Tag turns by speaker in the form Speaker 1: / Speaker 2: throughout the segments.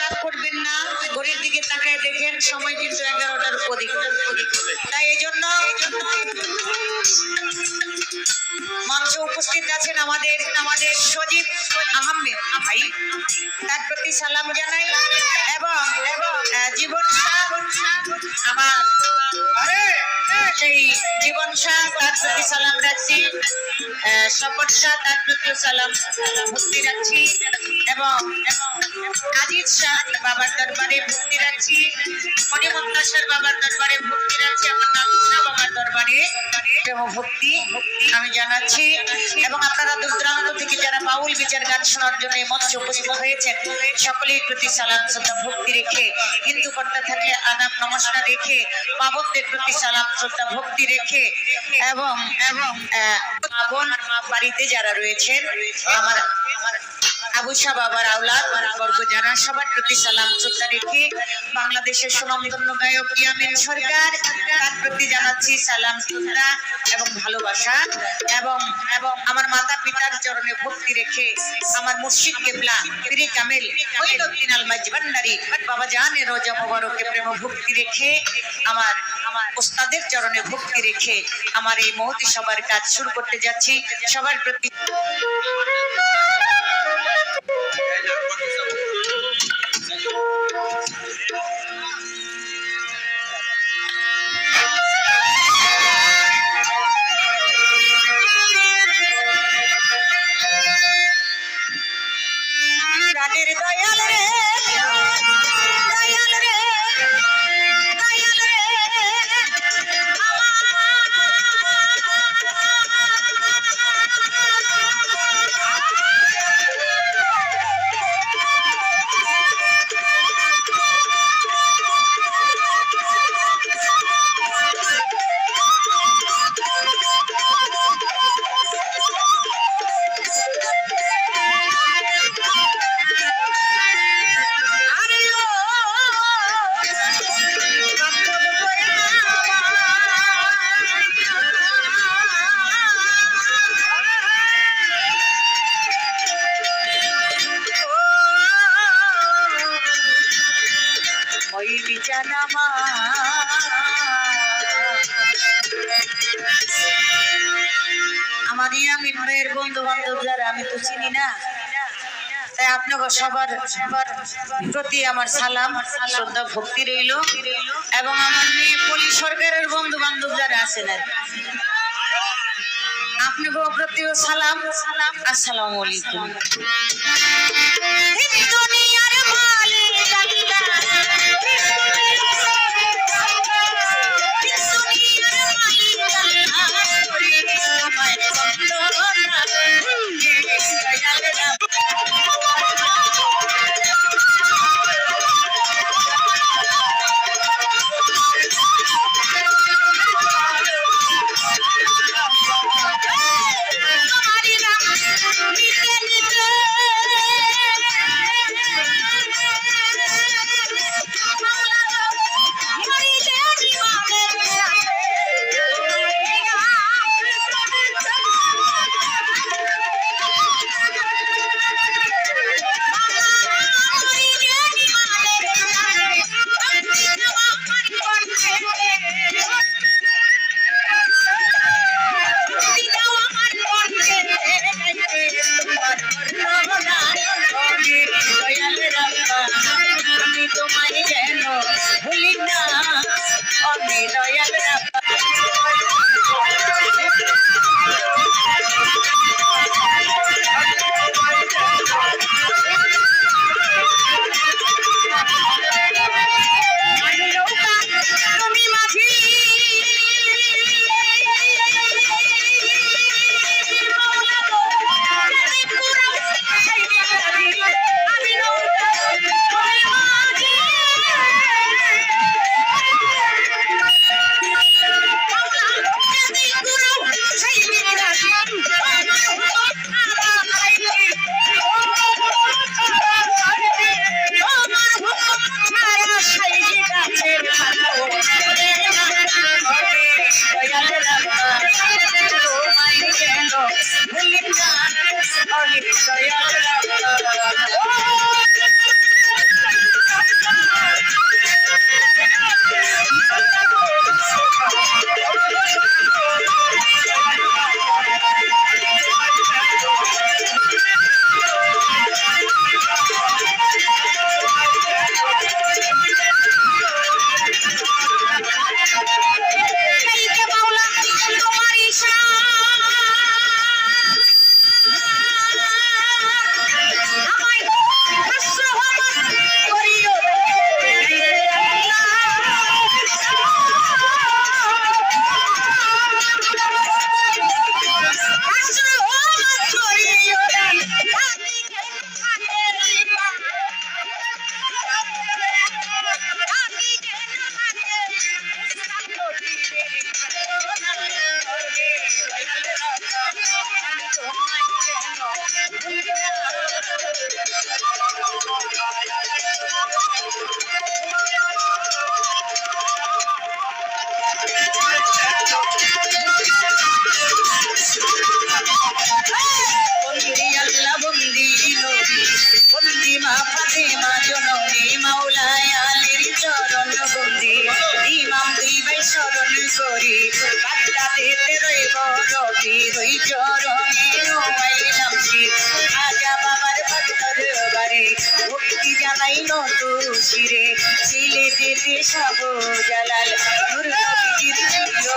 Speaker 1: রাগ করবেন না, ঘড়ির দিকে তাকায় দেখেন সময় কিন্তু 11টার অধিক। তাই এই জন্য মঞ্চে উপস্থিত আছেন আমাদের সজীব আহমেদ ভাই, তার প্রতি সালাম জানাই। এবং জীবন শাহ, আমার সেই জীবন শাহ, তার প্রতি সালাম রাখছি। শপথ শাহ, তার প্রতি সালাম ভক্তি রাখছি। এবং আজিজ শাহ বাবার দরবারে ভক্তি রাখছি। মণিমন্তাসের বাবার দরবারে ভক্তি রাখছি। আমার নাথুসা বাবার দরবারে ভক্তি আমি জানাচ্ছি। এবং আপনারা দূর দূরান্ত থেকে যারা বাউল বিচার গান শোনার জন্য এই মঞ্চে উপস্থিত হয়েছেন, সকলের প্রতি সালাম শ্রদ্ধা ভক্তি রেখে, হিন্দু কর্তা থাকলে আদাব নমস্কার রেখে, পাবনদের প্রতি সালাম শ্রদ্ধা ভক্তি রেখে, এবং পাবন বাড়িতে যারা রয়েছেন, আমার আবু শাহ বাবার আওলাদ বর্গ যারা, সবার প্রতি সালাম শ্রদ্ধা রেখে, বাংলাদেশের সুনামধন্য গায়ক ইয়ামিন সরকার, তার প্রতি জানাচ্ছি সালাম শ্রদ্ধা এবং ভালোবাসা। এবং আমার মাতা পিতার চরণে ভক্তি রেখে, আমার মুর্শিদ কেবলা পীর কামেল মঈনুদ্দিন আল মাঝভান্ডারী বাবা জানের রোজা মোবারকে প্রেম ভক্তি রেখে, আমার ওস্তাদের চরণে ভক্তি রেখে আমার এই মহতি সবার কাজ শুরু করতে যাচ্ছি। সবার প্রতি প্রাণের দয়াল রে, দয়াল রে, দয়াল রে, আমার ইয়ামিন ভাইয়ের বন্ধু বান্ধব যারা, আমি তো চিনি না, তাই আপনাকে সবার প্রতি আমার সালাম শ্রদ্ধা ভক্তি রইল। এবং আমার মেয়ে পলি সরকারের বন্ধু বান্ধব যারা আছেন, আপনাকে প্রতিও সালাম, আসসালামু আলাইকুম। নত শিরে সিলেটেতে শাহজালাল নূর নবীজির প্রিয়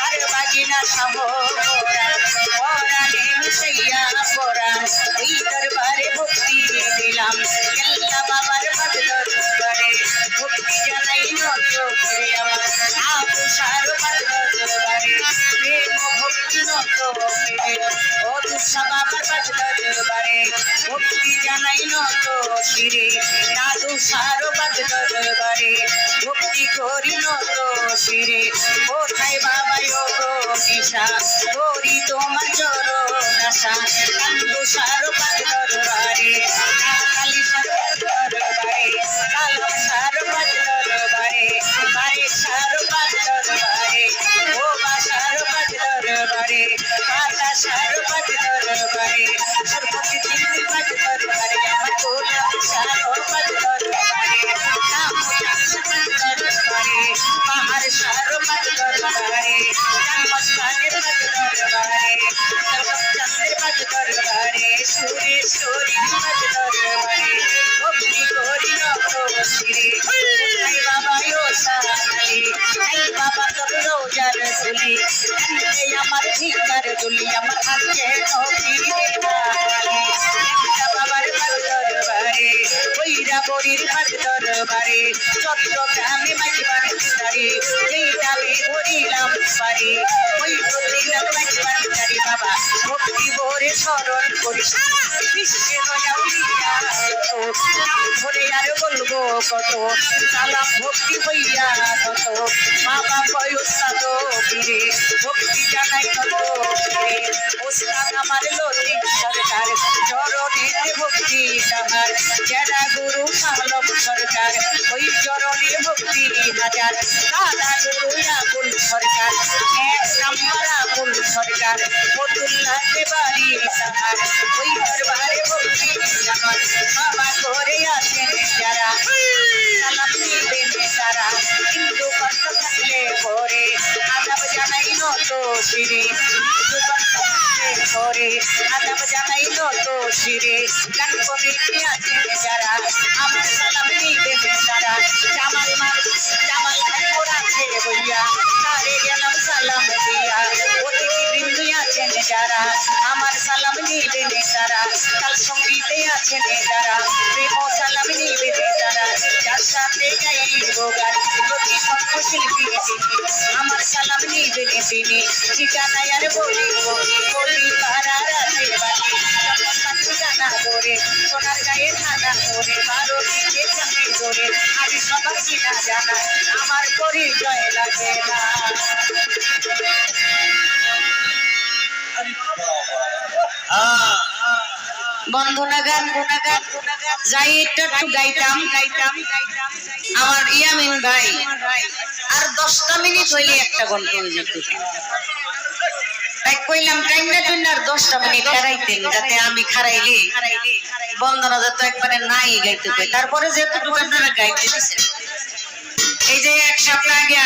Speaker 1: আর বাজিনা শাহপরাণ পরাণে মিশাইয়া পরাণ ওই দরবারে ভক্তি দিলাম কেল্লা বাবার পাদ দরবারে ভক্তি জানাই নত করে আমার আবু সার পাদ দরবারে প্রেম ভক্তি নত করে ও দুঃসা বাবার পাদ দরবারে ভক্তি জানাই নত শিরে দাদু সার পাদ দরবারে ভক্তি করি নত শিরে কোথায় বাবা গো নিশা করি তোমার চরণ আশা দাদু সার পাদ দরবারে কালী সার দরবারে কালাম সার পাদ দরবারে বারে সার পাদ দরবারে ও বা সার পাদ দরবারে মাতা সার পাদ দরবারে সর্বতি তিন পাদ দরবারে আমার গোলাম সার পাদ দরবারে নাম পাদ দরবারে পাহাড় সার পাদ দরবারে জামস্তানের পাদ দরবারে চন্দ্রের পাদ দরবারে সুরেশ্বরী পাদ দরবারে ভক্তি করি নত শিরে আই বাবা ও সালি আই বাবা তোর রোজার তুলি কান্দে আমার ভিকার তুলি আমার হাতে নবী দেখালি বাবার পাদ দরবারে কইরা বড়ির পাদ দরবারে চট্টগ্রামে মাইবার দাঁড়ি যেই দাবি করিলাম পারি ওই প্রতিলাম মাইবার দাঁড়ি বাবা ভক্তি ভরে স্মরণ করিস বিশ্বের আউলিয়া নাম ধরে আর বলবো কত সালাম ভক্তি হইয়া কত বাবা বয়স্তাদ ফিরে ভক্তি জানাই কত ফিরে ওস্তাদ আমার লতিফ সরকার চরণেতে ভক্তি তাহার যারা গুরু সালম সরকার ওই চরণে ভক্তি হাজার দাদা গুরু আবুল সরকার এক নাম্বার আবুল সরকার ফতুল্লাহ বাড়ি তাহার ওই দরবারে ভক্তি জানার বাবা করে আছেন যারা সালাম নিবেন তারা কিন্তু কষ্ট থাকলে পরে আদাব জানাই নত শিরে কিন্তু কষ্ট থাকলে পরে আদাব জানাই নত শিরে গান কমিটি আছেন যারা আমার সালাম নিবেন তারা জামাল ভাই আছে বইয়া তারে গেলাম সালাম দিয়া অতিথি বৃন্দু আছেন যারা আমার সালাম নিবেন তারা কাল সঙ্গীতে আছেন যারা প্রেম সালাম নিবেন তারা যার সাথে গাইব গান প্রতি কণ্ঠশিল্পী আমার সালাম নিবেন তিনি ঠিকানায় আর বলিব বলি পাড়ার আছে বাড়ি যখন পাচ্ছি জানা ধরে সোনার গায়ে থানা ধরে 12 দিকে চাকরি ধরে আমি সবার কিনা জানা আমার পরিচয় লাগে না বন্ধনা গান যাই একটু গাইতাম আমার ইয়ামিন ভাই আর 10টা মিনিট হইলে একটা ঘন্টা হয়ে যেত তাই কইলাম টাইমটা জন্য আর 10টা মিনিট খারাইতেন যাতে আমি খারাইলে বন্ধনা যত একবারে নাই গাইতে কই তারপরে যেটুকু আপনারা গাইতে দিছেন এই যে এক সপ্তাহ আগে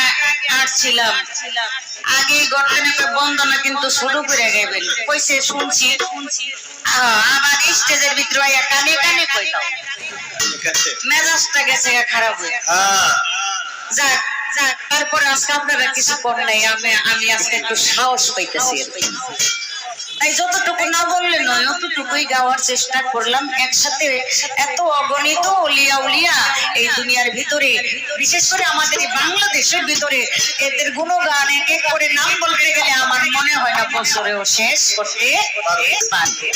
Speaker 1: আসছিলাম আগে গঠনে বন্দনা কিন্তু শুরু করে গাইবেন কইছে শুনছি আবার স্টেজের ভিতরে কানে কানে কইতাম মেজাজটা গেছে খারাপ হয়ে যাক যাক তারপরে আজকে আপনারা কিছু কম নাই আমি আজকে একটু সাহস পাইতেছি তাই যতটুকু না বললে নয় অতটুকুই গাওয়ার চেষ্টা করলাম একসাথে এত অগণিত অলিয়া উলিয়া এই দুনিয়ার ভিতরে বিশেষ করে আমাদের এই বাংলাদেশের ভিতরে এদের গুণগান এক এক করে নাম বলতে গেলে আমার মনে হয় না বছরেও শেষ করতে পারবে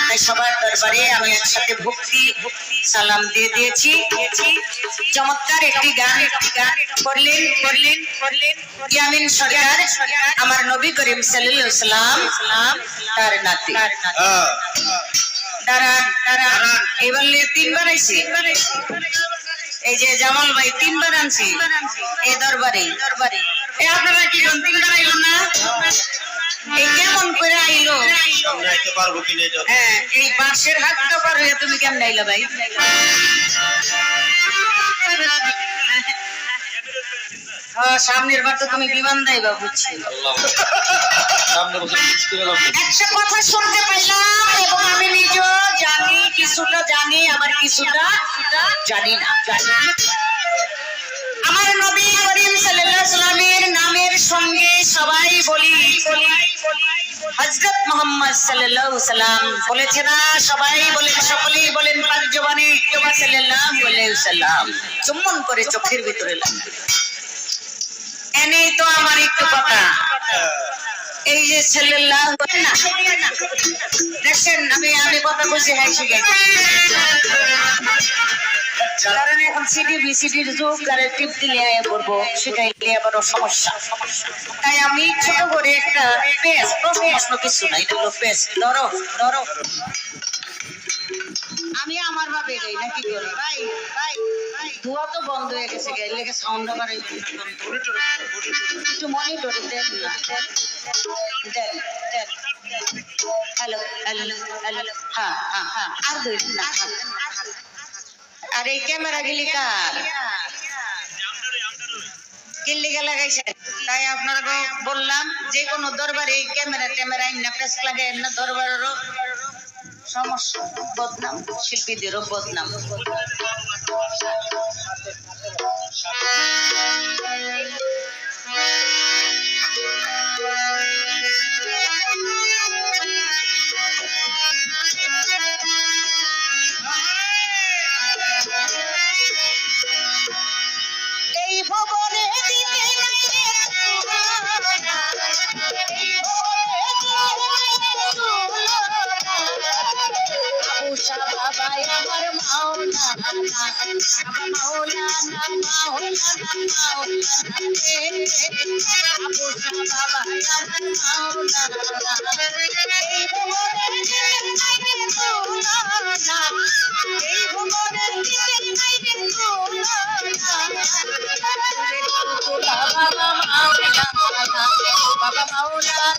Speaker 1: তাই সবার দরবারে আমি একসাথে ভক্তি সালাম দিয়ে দিয়েছি চমৎকার একটি গান করলেন ইয়ামিন সরকার আমার নবী করিম সাল্লাল্লাহু আলাইহি ওয়াসাল্লাম তার নাতি দাঁড়ান এবার 3বার আইছি এই যে জামাল ভাই 3বার আনছি এই দরবারে আপনারা কি 3বার আইলো না এই কেমন করে আইলো হ্যাঁ এই বাঁশের হাতটা পার হয়ে তুমি কেমন আইলা ভাই সামনের বার তো তুমি বিমান দাইবা বুঝছি। একটা কথা শুনতে পাইলাম এবং আমি নিজেও জানি, কিছুটা জানি আবার কিছুটা জানি না। আমার নবী করিম সাল্লাল্লাহু আলাইহি সাল্লামের নামের সঙ্গে সবাই বলি হযরত মুহাম্মদ সাল্লাল্লাহু আলাইহি সাল্লাম বলেছে না? সবাই বলেন, সকলেই বলেন পাক জবানে সাল্লাল্লাহু আলাইহি সাল্লাম। চুম্বন করে চোখের ভিতরে লাগবে। এনেই তো আমার একটু কথা, এই যে সাল্লাল্লাহু দেখছেন, আমি কথা বুঝে হ্যাঁ শিখে কারণ এখন সিডি ভিসিডির যুগ, কারে টিপ দিলে করবো শিখাইলে আবারও সমস্যা। তাই আমি ছোট করে একটা পেজ, প্রশ্ন কিছু না, এটা হলো পেজ। ধরো ধরো, আমি আমার ভাবে গাই নাকি করি ভাই? ধোয়া তো বন্ধ হয়ে গেছে, গাইলে সাউন্ড আবার একটু মনিটরে দেন না, দেন। হ্যালো হ্যালো হ্যালো, হ্যাঁ হ্যাঁ হ্যাঁ, আর দুই না। আর এই ক্যামেরা গিলি কার কিল্লিগা লাগাইছে? তাই আপনারা বললাম যে কোনো দরবারে এই ক্যামেরা না প্রেস লাগে না, দরবারেরও সমস্যা, বদনাম, শিল্পীদেরও বদনাম। এই ভবনে বাবাই আমার মাওলানা, মাওলানা মাওলানা বাবাই আমার মাওলানা। এই ভবনের এই ভবনের বাবা মাওলানা, বাবা মাওলানা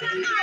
Speaker 1: আমার